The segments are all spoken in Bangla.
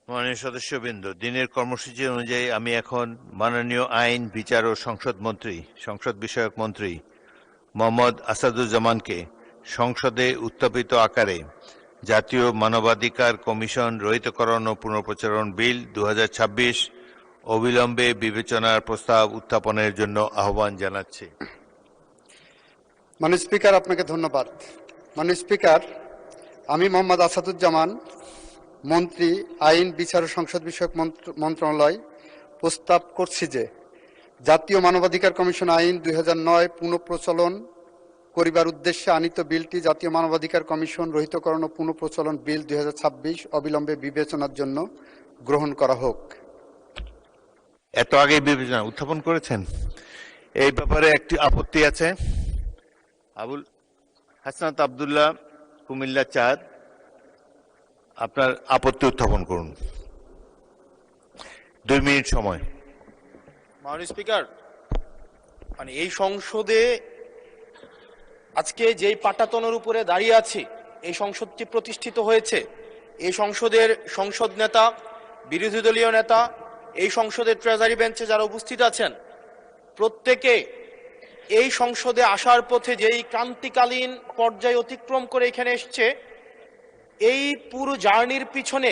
মাননীয় সদস্যবৃন্দ, দিনের কর্মসূচি অনুযায়ী আমি এখন মাননীয় আইন, বিচার ও সংসদ বিষয়ক মন্ত্রী মোহাম্মদ আসাদুজ্জামানকে সংসদে উত্থাপিত আকারে জাতীয় মানবাধিকার কমিশন রহিতকরণ ও পুনঃপ্রচলন বিল 2026 অবিলম্বে বিবেচনার প্রস্তাব উত্থাপনের জন্য আহ্বান জানাচ্ছি। মাননীয় স্পিকার, আপনাকে ধন্যবাদ। মাননীয় স্পিকার, আমি মোহাম্মদ আসাদুজ্জামান, মন্ত্রী আইন, বিচার ও সংসদ বিষয়ক মন্ত্রণালয় প্রস্তাব করছি যে জাতীয় মানবাধিকার কমিশন আইন 2009 পুনঃপ্রচলন করিবার উদ্দেশ্যে আনিত বিলটি জাতীয় মানবাধিকার কমিশন রহিতকরণ ও পুনঃপ্রচলন বিল 2026 অবিলম্বে বিবেচনার জন্য গ্রহণ করা হোক। এত আগে বিবেচনা উত্থাপন করেছেন, এই ব্যাপারে একটি আপত্তি আছে। আবুল হাসনাত আব্দুল্লাহ, কুমিল্লা 4, আপনার আপত্তি উত্থাপন করুন। 2 মিনিট সময়। মাননীয় স্পিকার, এই সংসদে আজকে যেই পাটাতনের উপরে দাঁড়িয়ে আছি, এই সংসদটি প্রতিষ্ঠিত হয়েছে। এই সংসদের সংসদ নেতা, বিরোধী দলীয় নেতা, এই সংসদের ট্রেজারি বেঞ্চে যারা উপস্থিত আছেন, প্রত্যেকে এই সংসদে আসার পথে যেই ক্রান্তিকালীন পর্যায় অতিক্রম করে এখানে এসছে, এই পুরো জার্নির পিছনে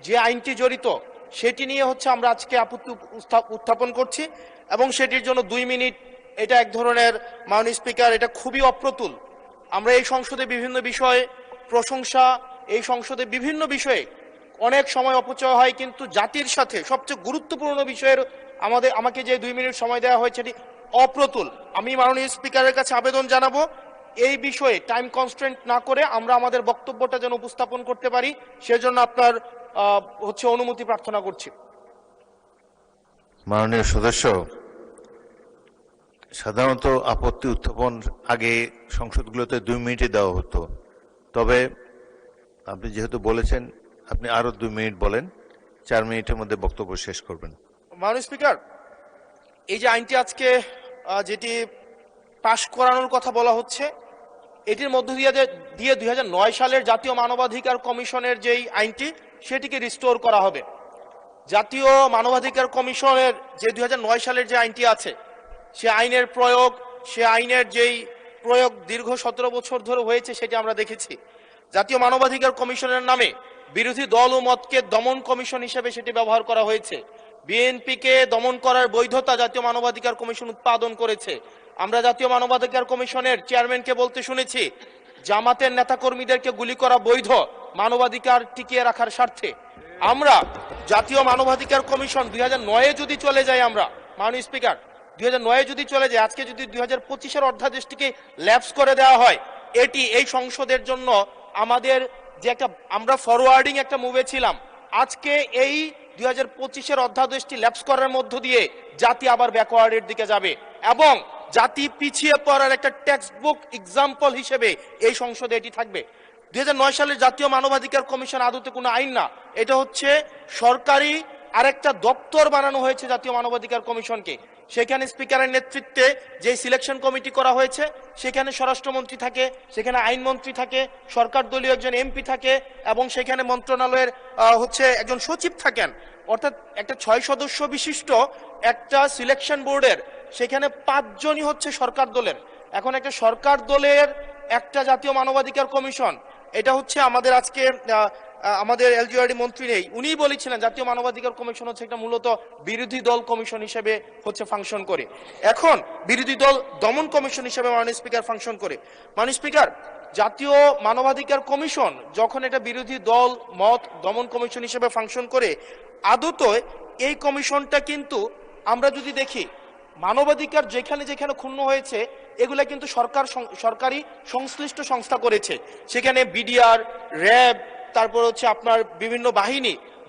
যে আইনটি জড়িত সেটি নিয়ে আমরা আজকে আপত্তি উত্থাপন করছি এবং সেটির জন্য 2 মিনিট। এটা এক ধরনের, মাননীয় স্পিকার, এটা খুবই অপ্রতুল। আমরা এই সংসদে বিভিন্ন বিষয়ে প্রশংসা, এই সংসদে বিভিন্ন বিষয়ে অনেক সময় অপচয় হয়, কিন্তু জাতির সাথে সবচেয়ে গুরুত্বপূর্ণ বিষয়ের আমাকে যে 2 মিনিট সময় দেওয়া হয়েছে এটি অপ্রতুল। আমি মাননীয় স্পিকারের কাছে আবেদন জানাবো, এই বিষয়ে টাইম কনস্ট্রেন্ট না করে আমরা আমাদের বক্তব্যটা যেন উপস্থাপন করতে পারি, সেজন্য আপনার অনুমতি প্রার্থনা করছি। মাননীয় সদস্য, সাধারণত আপত্তি উত্থাপন আগে সংসদগুলোতে 2 মিনিটে দেওয়া হতো, তবে আপনি যেহেতু বলেছেন আপনি আরো 2 মিনিট বলেন, 4 মিনিটের মধ্যে বক্তব্য শেষ করবেন। মাননীয় স্পিকার, এই যে আইনটি আজকে যেটি পাশ করানোর কথা বলা হচ্ছে, এটির মধ্য দিয়ে 2009 সালের জাতীয় মানবাধিকার কমিশনের যেই আইনটি সেটিকে রিস্টোর করা হবে। জাতীয় মানবাধিকার কমিশনের যে 2009 সালের যে আইনটি আছে, সে আইনের প্রয়োগ দীর্ঘ 17 বছর ধরে হয়েছে, সেটি আমরা দেখেছি। জাতীয় মানবাধিকার কমিশনের নামে বিরোধী দল ও মতকে দমন কমিশন হিসেবে সেটি ব্যবহার করা হয়েছে। বিএনপিকে দমন করার বৈধতা জাতীয় মানবাধিকার কমিশন উৎপাদন করেছে। আমরা জাতীয় মানবাধিকার কমিশনের চেয়ারম্যানকে বলতে শুনেছি, জামাতের নেতাকর্মীদেরকে গুলি করা বৈধ, মানবাধিকার টিকিয়ে রাখার স্বার্থে। আমরা জাতীয় মানবাধিকার কমিশন 2009-এ যদি চলে যাই, আমরা মাননীয় স্পিকার 2009-এ যদি চলে যায়, আজকে যদি 2025-এর অধ্যাদেশটিকে ল্যাপস করে দেওয়া হয়, এটি এই সংসদের জন্য আমাদের যে আমরা ফরওয়ার্ডিং একটা মুভে ছিলাম, আজকে এই 2025-এর অধ্যাদেশটি ল্যাপস করার মধ্য দিয়ে জাতি আবার ব্যাকওয়ার্ডের দিকে যাবে এবং জাতি পিছিয়ে পড়ার একটা টেক্সট বুক এক্সাম্পল হিসেবে এই সংসদে এটি থাকবে। 2009 সালের জাতীয় মানবাধিকার কমিশন আদতে কোনো আইন না, এটা সরকারি আরেকটা দপ্তর বানানো হয়েছে জাতীয় মানবাধিকার কমিশনকে। সেখানে স্পিকারের নেতৃত্বে যে সিলেকশন কমিটি করা হয়েছে, সেখানে স্বরাষ্ট্রমন্ত্রী থাকে, সেখানে আইনমন্ত্রী থাকে, সরকার দলীয় একজন এমপি থাকে এবং সেখানে মন্ত্রণালয়ের একজন সচিব থাকেন। অর্থাৎ একটা 6 সদস্য বিশিষ্ট একটা সিলেকশন বোর্ডের সেখানে 5 জনই সরকার দলের। এখন একটা সরকার দলের একটা জাতীয় মানবাধিকার কমিশন, এটা আমাদের আজকে আমাদের এলজিআরডি মন্ত্রী নেই, উনি বলেছিলেন জাতীয় মানবাধিকার কমিশন একটা মূলত বিরোধী দল কমিশন হিসেবে ফাংশন করে। এখন বিরোধী দল দমন কমিশন হিসেবে মাননীয় স্পিকার ফাংশন করে। মাননীয় স্পিকার, জাতীয় মানবাধিকার কমিশন যখন এটা বিরোধী দল মত দমন কমিশন হিসেবে ফাংশন করে, আদত এই কমিশনটা কিন্তু আমরা যদি দেখি, মানবাধিকার যেখানে যেখানে ক্ষুণ্ণ হয়েছে এগুলা কিন্তু সরকারি সংশ্লিষ্ট সংস্থা করেছে। সেখানে বিডিআর, র্যাব, তারপর আপনার বিভিন্ন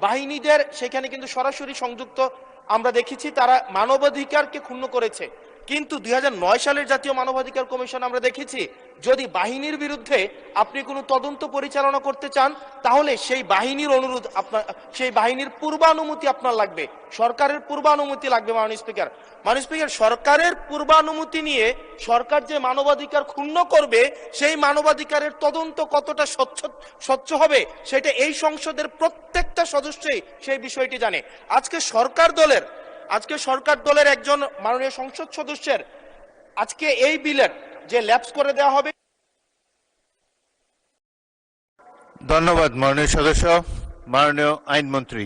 বাহিনীদের সেখানে কিন্তু সরাসরি সংযুক্ত আমরা দেখেছি, তারা মানবাধিকারকে ক্ষুণ্ণ করেছে। কিন্তু 2009 সালের জাতীয় মানবাধিকার কমিশন আমরা দেখেছি, যদি বাহিনীর বিরুদ্ধে আপনি কোনো তদন্ত পরিচালনা করতে চান, তাহলে সেই বাহিনীর সেই বাহিনীর পূর্বানুমতি আপনার লাগবে, সরকারের পূর্বানুমতি লাগবে। মাননীয় স্পিকার, সরকারের পূর্বানুমতি নিয়ে সরকার যে মানবাধিকার ক্ষুণ্ণ করবে, সেই মানবাধিকারের তদন্ত কতটা স্বচ্ছ হবে, সেটা এই সংসদের প্রত্যেকটা প্রত্যেকটা সদস্যই সেই বিষয়টি জানে। আজকে সরকার দলের একজন মাননীয় সংসদ সদস্যের আজকে এই বিলের যে ল্যাপস করে দেওয়া হবে। ধন্যবাদ মাননীয় সদস্য। মাননীয় আইনমন্ত্রী,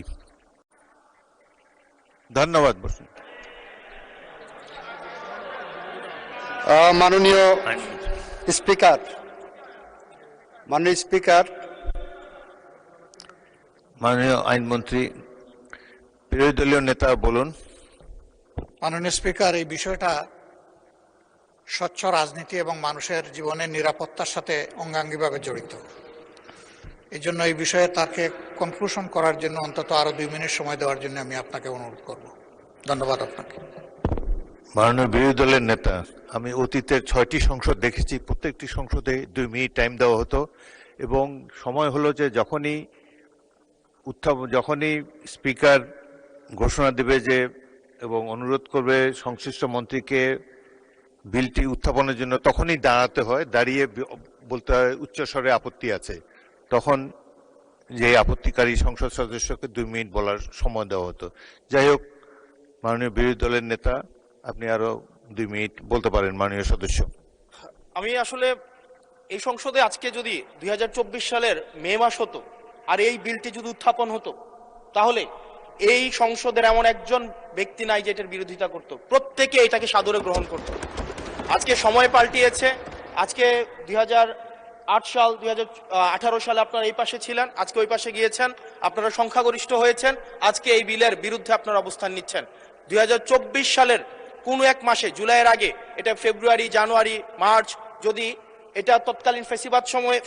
ধন্যবাদ। বসুন। মাননীয় স্পিকার, মাননীয় আইনমন্ত্রী, বিরোধী দলীয় নেতা বলুন। মাননীয় স্পিকার, এই বিষয়টা স্বচ্ছ রাজনীতি এবং মানুষের জীবনের নিরাপত্তার সাথে অঙ্গাঙ্গিভাবে জড়িত। এই জন্য এই বিষয়ে তাকে কনক্লুশন করার জন্য অন্তত আরো 2 মিনিট সময় দেওয়ার জন্য আমি আপনাকে অনুরোধ করব। ধন্যবাদ আপনাকে। মাননীয় বিরোধী দলের নেতা, আমি অতীতের 6টি সংসদ দেখেছি, প্রত্যেকটি সংসদে 2 মিনিট টাইম দেওয়া হতো এবং সময় হলো যে যখনই স্পিকার ঘোষণা দেবে যে এবং অনুরোধ করবে সংশ্লিষ্ট মন্ত্রীকে বিলটি উত্থাপনের জন্য, তখনই দাঁড়াতে হয়, দাঁড়িয়ে বলতে হয় উচ্চস্বরে আপত্তি আছে। তখন যে আপত্তিকারী সংসদ সদস্যকে 2 মিনিট বলার সময় দেওয়া হতো। যাই হোক, মাননীয় বিরোধী দলের নেতা, আপনি আরো 2 মিনিট বলতে পারেন। মাননীয় সদস্য, আমি আসলে এই সংসদে আজকে যদি 2024 সালের মে মাস হতো আর এই বিলটি যদি উত্থাপন হতো, তাহলে এই সংসদের এমন একজন ব্যক্তি নাই যে এটার বিরোধিতা করত। প্রত্যেকে এটাকে সাদরে গ্রহণ করত। আজকে সময় পাল্টিয়েছে। আজকে 2008 সাল, 2018 সালে আপনারা এই পাশে ছিলেন, আজকে ওই পাশে গিয়েছেন, আপনারা সংখ্যাগরিষ্ঠ হয়েছেন, আজকে এই বিলের বিরুদ্ধে আপনারা অবস্থান নিচ্ছেন। 2024 সালের কোনো এক মাসে, জুলাইয়ের আগে, এটা ফেব্রুয়ারি, জানুয়ারি, মার্চ, যদি এটা তৎকালীন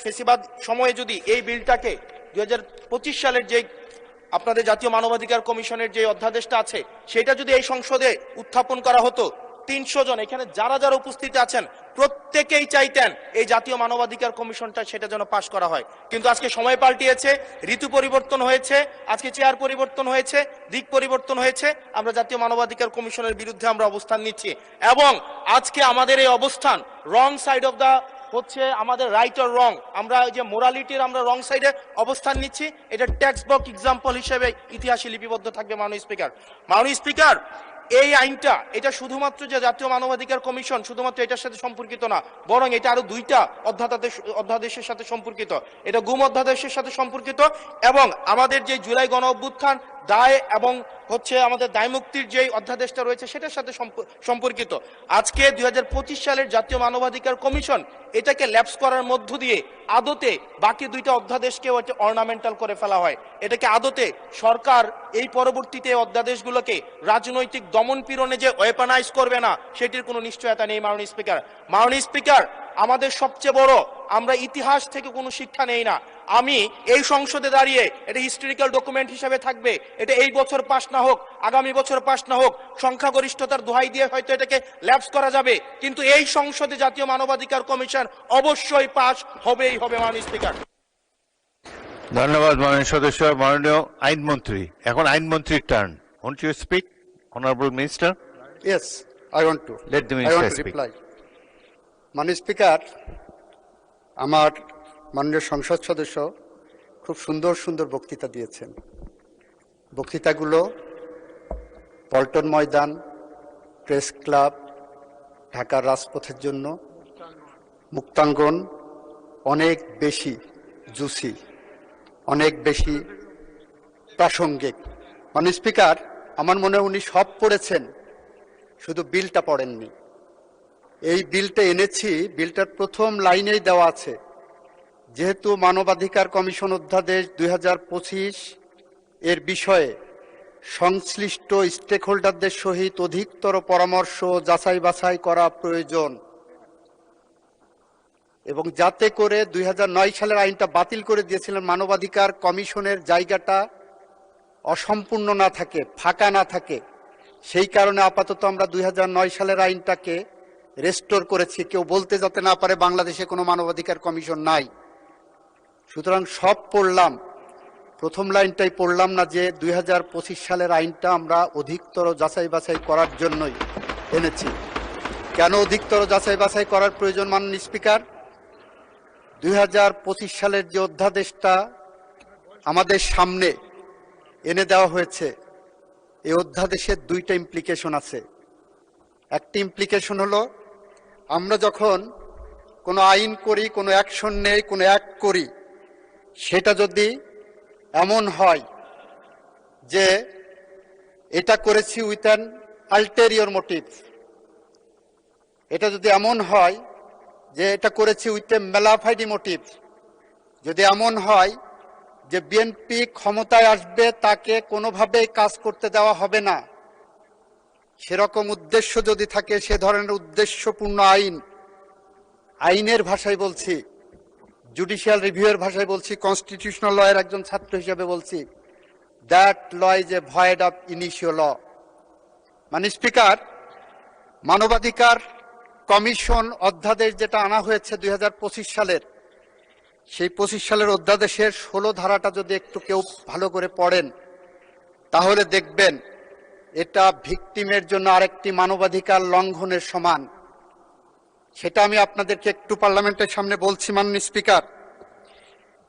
ফেসিবাদ সময়ে যদি এই বিলটাকে 2025 সালের যে আপনাদের জাতীয় মানবাধিকার কমিশনের যে অধ্যাদেশটা আছে সেটা যদি এই সংসদে উত্থাপন করা হতো, 300 জন এখানে যারা উপস্থিত আছেন প্রত্যেকেই চাইতেন এই জাতীয় মানবাধিকার কমিশনটা সেটা যেন পাশ করা হয়। কিন্তু আজকে সময় পাল্টিয়েছে, ঋতু পরিবর্তন হয়েছে, আজকে চেয়ার পরিবর্তন হয়েছে, দিক পরিবর্তন হয়েছে। আমরা জাতীয় মানবাধিকার কমিশনের বিরুদ্ধে আমরা অবস্থান নিচ্ছি এবং আজকে আমাদের এই অবস্থান রং সাইড অফ দা হচ্ছে আমাদের রাইট অর রং, আমরা যে মোরালিটির আমরা রং সাইডে অবস্থান নিচ্ছি, এটা টেক্সট বুক এক্সাম্পল হিসেবে ইতিহাসে লিপিবদ্ধ থাকবে। মাননীয় স্পিকার, এই আইনটা এটা শুধুমাত্র যে জাতীয় মানবাধিকার কমিশন শুধুমাত্র এটার সাথে সম্পর্কিত না, বরং এটা আরো 2টা অধ্যাদেশের সাথে সম্পর্কিত। এটা গুম অধ্যাদেশের সাথে সম্পর্কিত এবং আমাদের যে জুলাই গণ অভ্যুত্থান দায় এবং হচ্ছে আমাদের দায় মুক্তির যে অধ্যাদেশটা রয়েছে সেটার সাথে সম্পর্কিত। আজকে 2025 সালের জাতীয় মানবাধিকার কমিশন এটাকে ল্যাপস করার মধ্য দিয়ে আদতে বাকি 2টা অধ্যাদেশকে অর্নামেন্টাল করে ফেলা হয়। এটাকে আদতে সরকার এই পরবর্তীতে অধ্যাদেশগুলোকে রাজনৈতিক দমন পীড়নে যে ওয়েপনাইজ করবে না সেটির কোনো নিশ্চয়তা নেই। মাননীয় স্পিকার, আমাদের সবচেয়ে বড়, আমরা ইতিহাস থেকে কোনো শিক্ষা নেই না। আমি এই সংসদে দাঁড়িয়ে, এটা হিস্টোরিক্যাল ডকুমেন্ট হিসেবে থাকবে, এটা এই বছর পাস না হোক, আগামী বছর পাস না হোক, সংখ্যাগরিষ্ঠতার দোহাই দিয়ে হয়তো এটাকে ল্যাপস করা যাবে, কিন্তু এই সংসদে জাতীয় মানবাধিকার কমিশন অবশ্যই পাস হবেই হবে। মাননীয় স্পিকার, ধন্যবাদ মাননীয় সদস্য। মাননীয় আইনমন্ত্রী, এখন আইনমন্ত্রীর turn. Want you speak, honourable minister? Yes, I want to. Let the I minister want to speak. reply. মাননীয় স্পিকার, আমার মাননীয় সংসদ সদস্য খুব সুন্দর বক্তৃতা দিয়েছেন। বক্তৃতাগুলো পল্টন ময়দান, প্রেস ক্লাব, ঢাকার রাজপথের জন্য, মুক্তাঙ্গন অনেক বেশি জুসি, অনেক বেশি প্রাসঙ্গিক। মাননীয় স্পিকার, আমার মনে হয় উনি সব পড়েছেন, শুধু বিলটা পড়েননি। এই বিলটা এনেছি, বিলটার প্রথম লাইনেই দেওয়া আছে, যেহেতু মানবাধিকার কমিশন অধ্যাদেশ 2025 এর বিষয়ে সংশ্লিষ্ট স্টেক হোল্ডারদের সহিত অধিকতর পরামর্শ যাচাই বাছাই করা প্রয়োজন এবং যাতে করে 2009 সালের আইনটা বাতিল করে দিয়েছিলেন, মানবাধিকার কমিশনের জায়গাটা অসম্পূর্ণ না থাকে, ফাঁকা না থাকে, সেই কারণে আপাতত আমরা 2009 সালের আইনটাকে রেস্টোর করেছি, কেউ বলতে যাতে না পারে বাংলাদেশে কোনো মানবাধিকার কমিশন নাই। সুতরাং সব পড়লাম, প্রথম লাইনটাই পড়লাম না যে 2025 সালের আইনটা আমরা অধিকতর যাচাই বাছাই করার জন্যই এনেছি। কেন অধিকতর যাচাই বাছাই করার প্রয়োজন মাননীয় স্পিকার? 2025 সালের যে অধ্যাদেশটা আমাদের সামনে, এনে দেওয়া হয়েছে, এই অধ্যাদেশের দুইটা ইমপ্লিকেশন আছে। একটি ইমপ্লিকেশন হলো, আমরা যখন কোনো আইন করি, কোনো অ্যাকশন নেই, কোনো অ্যাক্ট করি, সেটা যদি এমন হয় যে এটা করেছি উইথ অ্যান আলটেরিয়র মোটিভ, এটা যদি এমন হয় যে এটা করেছি উইথ এ মেলাফাইডি মোটিভ, যদি এমন হয় যে বিএনপি ক্ষমতায় আসবে তাকে কোনোভাবেই কাজ করতে দেওয়া হবে না, সেরকম উদ্দেশ্য যদি থাকে, সে ধরনের উদ্দেশ্যপূর্ণ আইন, আইনের ভাষায় বলছি, জুডিশিয়াল রিভিউয়ের ভাষায় বলছি, কনস্টিটিউশনাল লয়ের একজন ছাত্র হিসেবে বলছি, that law is a void of initial law. মানে স্পিকার, মানবাধিকার কমিশন অধ্যাদেশ যেটা আনা হয়েছে 2025 সালের, সেই 25 সালের অধ্যাদেশের 16 ধারাটা যদি একটু কেউ ভালো করে পড়েন, তাহলে দেখবেন এটা ভিকটিমের জন্য আরেকটি মানবাধিকার লঙ্ঘনের সমান। সেটা আমি আপনাদেরকে একটু পার্লামেন্টের সামনে বলছি। মাননীয় স্পিকার,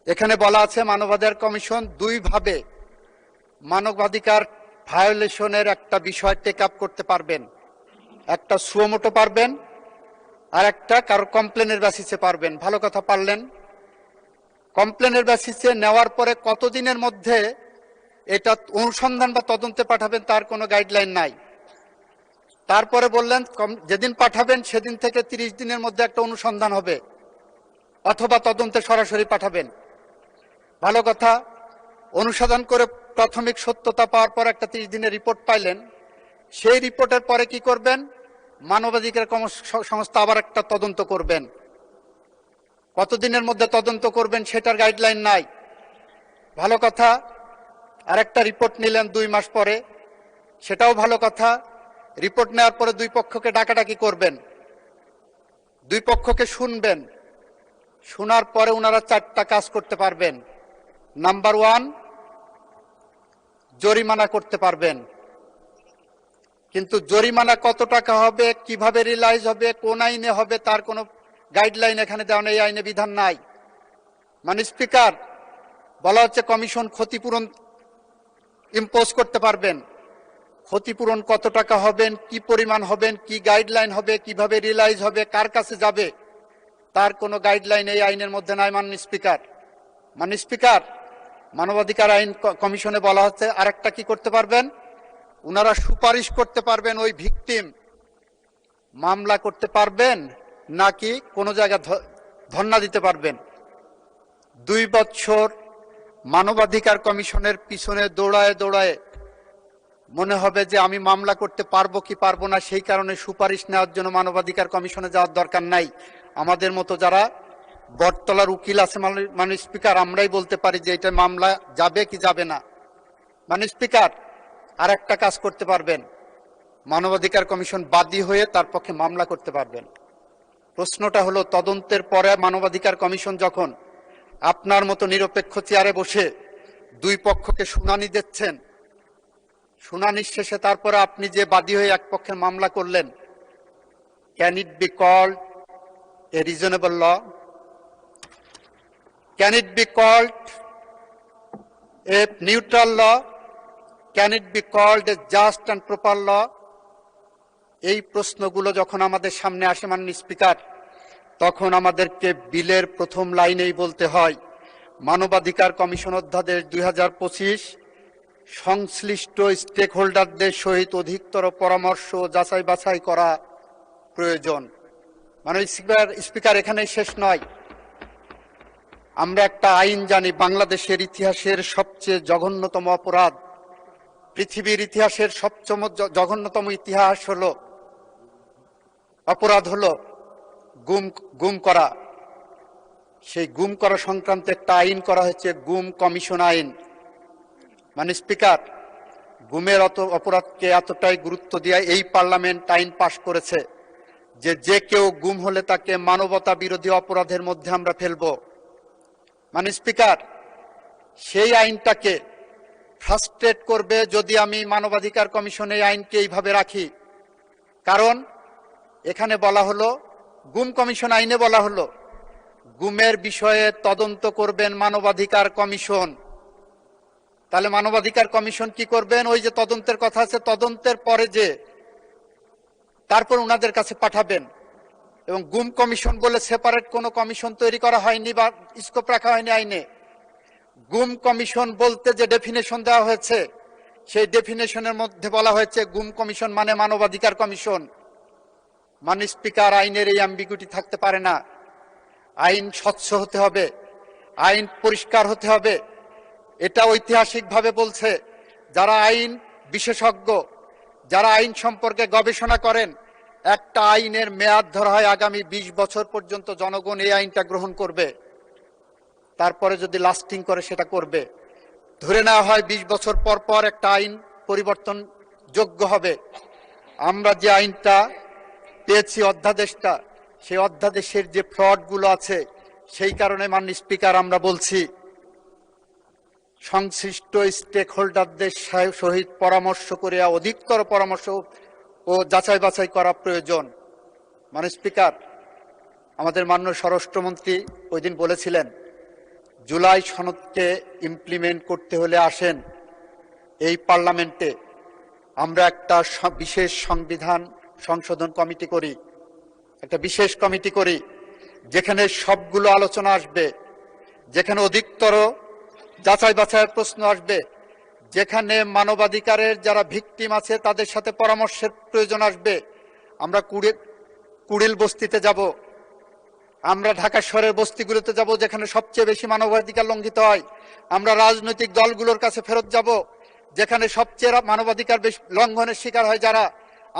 এখানে বলা আছে মানবাধিকার কমিশন দুইভাবে মানবাধিকার ভায়োলেশনের একটা বিষয় টেক আপ করতে পারবেন। একটা সুমোটো পারবেন, আর একটা কারো কমপ্লেনের বেসিসে পারবেন। ভালো কথা পারলেন। কমপ্লেনের বেসিসে নেওয়ার পরে কতদিনের মধ্যে এটা অনুসন্ধান বা তদন্তে পাঠাবেন তার কোনো গাইডলাইন নাই। তারপরে বললেন যেদিন পাঠাবেন সেদিন থেকে 30 দিনের মধ্যে একটা অনুসন্ধান হবে, অথবা তদন্তে সরাসরি পাঠাবেন। ভালো কথা, অনুসন্ধান করে প্রাথমিক সত্যতা পাওয়ার পর একটা 30 দিনের রিপোর্ট পাইলেন। সেই রিপোর্টের পরে কি করবেন? মানবাধিকার সংস্থা আবার একটা তদন্ত করবেন। কতদিনের মধ্যে তদন্ত করবেন সেটার গাইডলাইন নাই। ভালো কথা, আরেকটা রিপোর্ট নিলেন 2 মাস পরে, সেটাও ভালো কথা। রিপোর্ট নেওয়ার পরে দুই পক্ষকে ডাকাডাকি করবেন, দুই পক্ষকে শুনবেন, শোনার পরে ওনারা 4টা কাজ করতে পারবেন। নাম্বার 1, জরিমানা করতে পারবেন। কিন্তু জরিমানা কত টাকা হবে, কিভাবে রিলাইজ হবে, কোন আইনে হবে, তার কোনো গাইডলাইন এখানে দেওয়া নেই, আইনে বিধান নাই। মানে স্পিকার, বলা হচ্ছে কমিশন ক্ষতিপূরণ ইম্পোজ করতে পারবেন। ক্ষতিপূরণ কত টাকা হবেন, কি পরিমাণ হবেন, কি গাইডলাইন হবে, কিভাবে রিলাইজ হবে, কার কাছে যাবে, তার কোনো গাইডলাইন এই আইনের মধ্যে নাই। মাননীয় স্পিকার, মাননীয় স্পিকার, মানবাধিকার আইন কমিশনে বলা হচ্ছে আরেকটা কি করতে পারবেন, ওনারা সুপারিশ করতে পারবেন ওই ভিকটিম মামলা করতে পারবেন নাকি কোনো জায়গায় ধর্ণা দিতে পারবেন। 2 বছর মানবাধিকার কমিশনের পিছনে দৌড়ায় দৌড়ায় মনে হবে যে আমি মামলা করতে পারবো কি পারবো না, সেই কারণে সুপারিশ নেওয়ার জন্য মানবাধিকার কমিশনে যাওয়ার দরকার নাই। আমাদের মতো যারা বটতলার উকিল আছে, মাননীয় স্পিকার, আমরাই বলতে পারি যে এটা মামলা যাবে কি যাবে না। মাননীয় স্পিকার, আর একটা কাজ করতে পারবেন, মানবাধিকার কমিশন বাদী হয়ে তার পক্ষে মামলা করতে পারবেন। প্রশ্নটা হলো, তদন্তের পরে মানবাধিকার কমিশন যখন আপনার মতো নিরপেক্ষ চেয়ারে বসে দুই পক্ষকে শুনানি দিচ্ছেন, শুনানির শেষে তারপরে আপনি যে বাদী হয়ে এক পক্ষের মামলা করলেন, can it be called a reasonable law? Can it be called a neutral law? Can it be called a just and proper law? এই প্রশ্নগুলো যখন আমাদের সামনে আসে মাননীয় স্পিকার, তখন আমাদেরকে বিলের প্রথম লাইনেই বলতে হয়, মানবাধিকার কমিশন অধ্যাদেশ 2025 সংশ্লিষ্ট স্টেক হোল্ডারদের সহিত অধিকতর পরামর্শ যাচাই বাছাই করা প্রয়োজন। মাননীয় স্পিকার, এখানেই শেষ নয়। আমরা একটা আইন জানি, বাংলাদেশের ইতিহাসের সবচেয়ে জঘন্যতম অপরাধ, পৃথিবীর ইতিহাসের সবচেয়ে জঘন্যতম ইতিহাস হলো অপরাধ হলো গুম করা। সেই গুম করা সংক্রান্ত একটা আইন করা হয়েছে, গুম কমিশন আইন। মানে স্পিকার, গুমের অপরাধকে এতটাই গুরুত্ব দিয়ে এই পার্লামেন্ট আইন পাশ করেছে যে যে কেউ গুম হলে তাকে মানবতা বিরোধী অপরাধের মধ্যে আমরা ফেলব। মানে স্পিকার, সেই আইনটাকে ফ্রাস্ট্রেট করবে যদি আমি মানবাধিকার কমিশন এই আইনকে এইভাবে রাখি। কারণ এখানে বলা হলো, গুম কমিশন আইনে বলা হলো গুমের বিষয়ে তদন্ত করবেন মানবাধিকার কমিশন। তাহলে মানবাধিকার কমিশন কি করবেন? ওই যে তদন্তের কথা আছে, তদন্তের পরে যে তারপর ওনাদের কাছে পাঠাবেন। এবং গুম কমিশন বলে সেপারেট কোনো কমিশন তৈরি করা হয়নি বা স্কোপ রাখা হয়নি আইনে। গুম কমিশন বলতে যে ডেফিনেশন দেওয়া হয়েছে, সেই ডেফিনেশনের মধ্যে বলা হয়েছে গুম কমিশন মানে মানবাধিকার কমিশন। মানে স্পিকার, আইনের এই অ্যাম্বিগুইটি থাকতে পারে না। আইন স্বচ্ছ হতে হবে, আইন পরিষ্কার হতে হবে। এটা ঐতিহাসিকভাবে বলছে যারা আইন বিশেষজ্ঞ, যারা আইন সম্পর্কে গবেষণা করেন, একটা আইনের মেয়াদ ধরা হয় আগামী 20 বছর পর্যন্ত জনগণ এই আইনটা গ্রহণ করবে, তারপরে যদি লাস্টিং করে সেটা করবে। ধরে নেওয়া হয় 20 বছর পর পর একটা আইন পরিবর্তন যোগ্য হবে। আমরা যে আইনটা পেয়েছি, অধ্যাদেশটা, সেই অধ্যাদেশের যে ফ্রডগুলো আছে, সেই কারণে মাননীয় স্পিকার আমরা বলছি সংশ্লিষ্ট স্টেক হোল্ডারদের সহিত পরামর্শ করে অধিকতর পরামর্শ ও যাচাই বাছাই করা প্রয়োজন। মাননীয় স্পিকার, আমাদের মাননীয় স্বরাষ্ট্রমন্ত্রী ওই দিন বলেছিলেন জুলাই সনদকে ইমপ্লিমেন্ট করতে হলে আসেন এই পার্লামেন্টে আমরা একটা বিশেষ সংবিধান সংশোধন কমিটি করি, একটা বিশেষ কমিটি করি, যেখানে সবগুলো আলোচনা আসবে, যেখানে অধিকতর যাচাই বাছাইয়ের প্রশ্ন আসবে, যেখানে মানবাধিকারের যারা ভিকটিম আছে তাদের সাথে পরামর্শের প্রয়োজন আসবে। আমরা কুড়িল বস্তিতে যাব, আমরা ঢাকা শহরের বস্তিগুলোতে যাব যেখানে সবচেয়ে বেশি মানবাধিকার লঙ্ঘিত হয়। আমরা রাজনৈতিক দলগুলোর কাছে ফেরত যাব যেখানে সবচেয়ে মানবাধিকার লঙ্ঘনের শিকার হয় যারা।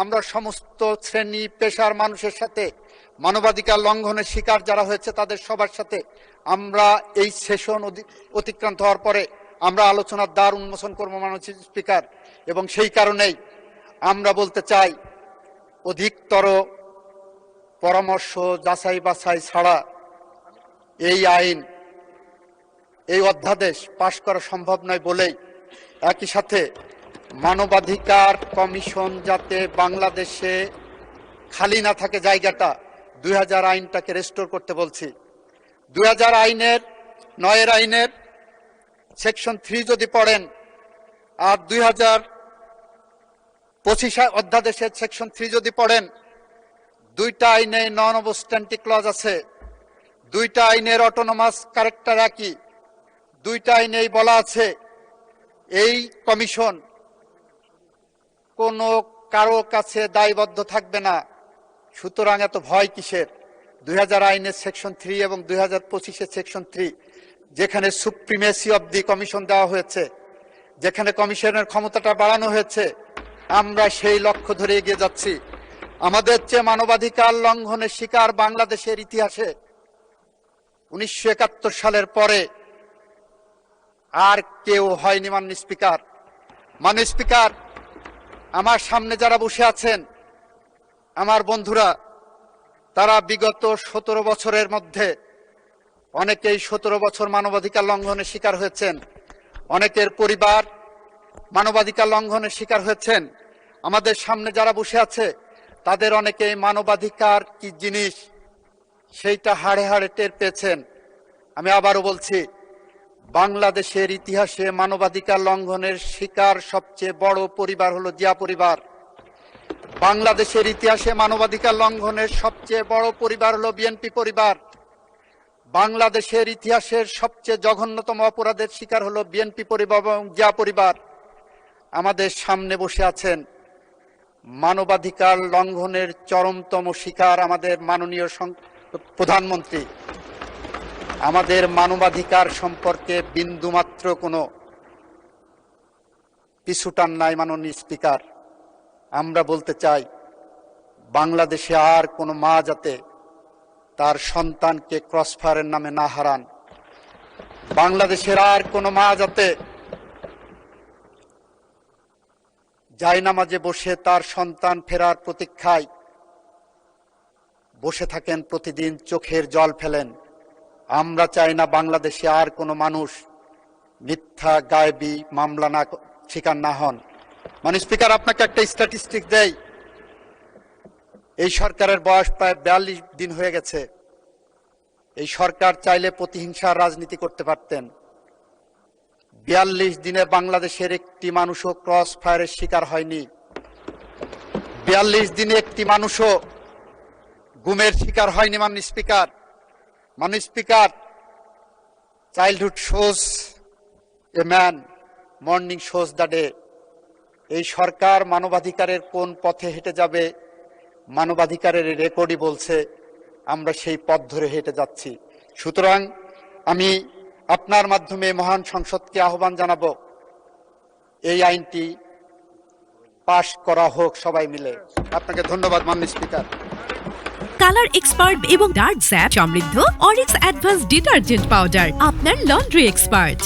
আমরা সমস্ত শ্রেণী পেশার মানুষের সাথে মানবাধিকার লঙ্ঘনের শিকার যারা হয়েছে তাদের সবার সাথে আমরা এই সেশন অতিক্রান্ত হওয়ার পরে আমরা আলোচনার দ্বার উন্মোচন করব মাননীয় স্পিকার। এবং সেই কারণেই আমরা বলতে চাই অধিকতর পরামর্শ যাচাই বাছাই ছাড়া এই আইন, এই অধ্যাদেশ পাশ করা সম্ভব নয় বলেই একই সাথে মানবাধিকার কমিশন যাতে বাংলাদেশে খালি না থাকে জায়গাটা, 2000 আইনটাকে রেস্টোর করতে বলছি। 2000 আইনের 9 আইনের সেকশন 3 যদি পড়েন আর 2025 অধ্যাদেশের সেকশন 3 যদি পড়েন, দুইটা আইনে নন অবস্ট্যান্টিক ক্লজ আছে, দুইটা আইনের অটোনোমাস ক্যারেক্টার একই, দুইটা আইনেই বলা আছে এই কমিশন কোনো কারো কাছে দায়বদ্ধ থাকবে না। সুতরাং এত ভয় কিসের? 2000 আইনের সেকশন 3 এবং 2025 সেকশন 3 যেখানে সুপ্রিমেসি অব দি কমিশন দেওয়া হয়েছে, যেখানে কমিশনের ক্ষমতাটা বাড়ানো হয়েছে, আমরা সেই লক্ষ্য ধরে এগিয়ে যাচ্ছি। আমাদের চেয়ে মানবাধিকার লঙ্ঘনের শিকার বাংলাদেশের ইতিহাসে 1971 সালের পরে আর কেউ হয়নি মাননীয় স্পিকার। মাননীয় স্পিকার, আমার সামনে যারা বসে আছেন আমার বন্ধুরা, তারা বিগত 17 বছরের মধ্যে অনেকেই 17 বছর মানবাধিকার লঙ্ঘনের শিকার হয়েছেন, অনেকের পরিবার মানবাধিকার লঙ্ঘনের শিকার হয়েছেন। আমাদের সামনে যারা বসে আছে তাদের অনেকেই মানবাধিকার কি জিনিস সেইটা হাড়ে হাড়ে টের পেয়েছেন। আমি আবারও বলছি, বাংলাদেশের ইতিহাসে মানবাধিকার লঙ্ঘনের শিকার সবচেয়ে বড় পরিবার হলো জিয়া পরিবার। বাংলাদেশের ইতিহাসে মানবাধিকার লঙ্ঘনের সবচেয়ে বড় পরিবার হলো বিএনপি পরিবার। বাংলাদেশের ইতিহাসের সবচেয়ে জঘন্যতম অপরাধের শিকার হলো বিএনপি পরিবার এবং জিয়া পরিবার। আমাদের সামনে বসে আছেন মানবাধিকার লঙ্ঘনের চরমতম শিকার আমাদের মাননীয় প্রধানমন্ত্রী। আমাদের মানবাধিকার সম্পর্কে বিন্দুমাত্র কোনো পিছুটান নাই মাননীয় স্পিকার। আমরা বলতে চাই বাংলাদেশে আর কোনো মা যাতে তার সন্তানকে ক্রসফায়ারের নামে না হারান, বাংলাদেশের আর কোনো মা যাতে জায়নামাজে বসে তার সন্তান ফেরার প্রতীক্ষায় বসে থাকেন, প্রতিদিন চোখের জল ফেলেন। আমরা চাই না বাংলাদেশে আর কোনো মানুষ মিথ্যা গায়েবী মামলা না শিকার না হন। মাননীয় স্পিকার, আপনাকে একটা স্ট্যাটিস্টিক দেই। এই সরকারের বয়স প্রায় 42 দিন হয়ে গেছে। এই সরকার চাইলে প্রতিহিংসার রাজনীতি করতে পারতেন। 42 দিনে বাংলাদেশের একটি মানুষও ক্রস ফায়ারের শিকার হয়নি। 42 দিনে একটি মানুষও গুমের শিকার হয়নি। মাননীয় speaker, childhood shows a man, morning shows the day. এই সরকার মানবাধিকারের কোন পথে হেঁটে যাবে, মানবাধিকারের রেকর্ডই বলছে আমরা সেই পথ ধরে হেঁটে যাচ্ছি। সুতরাং আমি আপনার মাধ্যমে মহান সংসদকে আহ্বান জানাবো, এই আইনটি পাশ করা হোক সবাই মিলে। আপনাকে ধন্যবাদ মাননীয় স্পিকার। কালার এক্সপার্ট এবং ডার্ক স্যাপ সমৃদ্ধ অরিক্স অ্যাডভান্স ডিটারজেন্ট পাউডার আপনার লন্ড্রি এক্সপার্ট।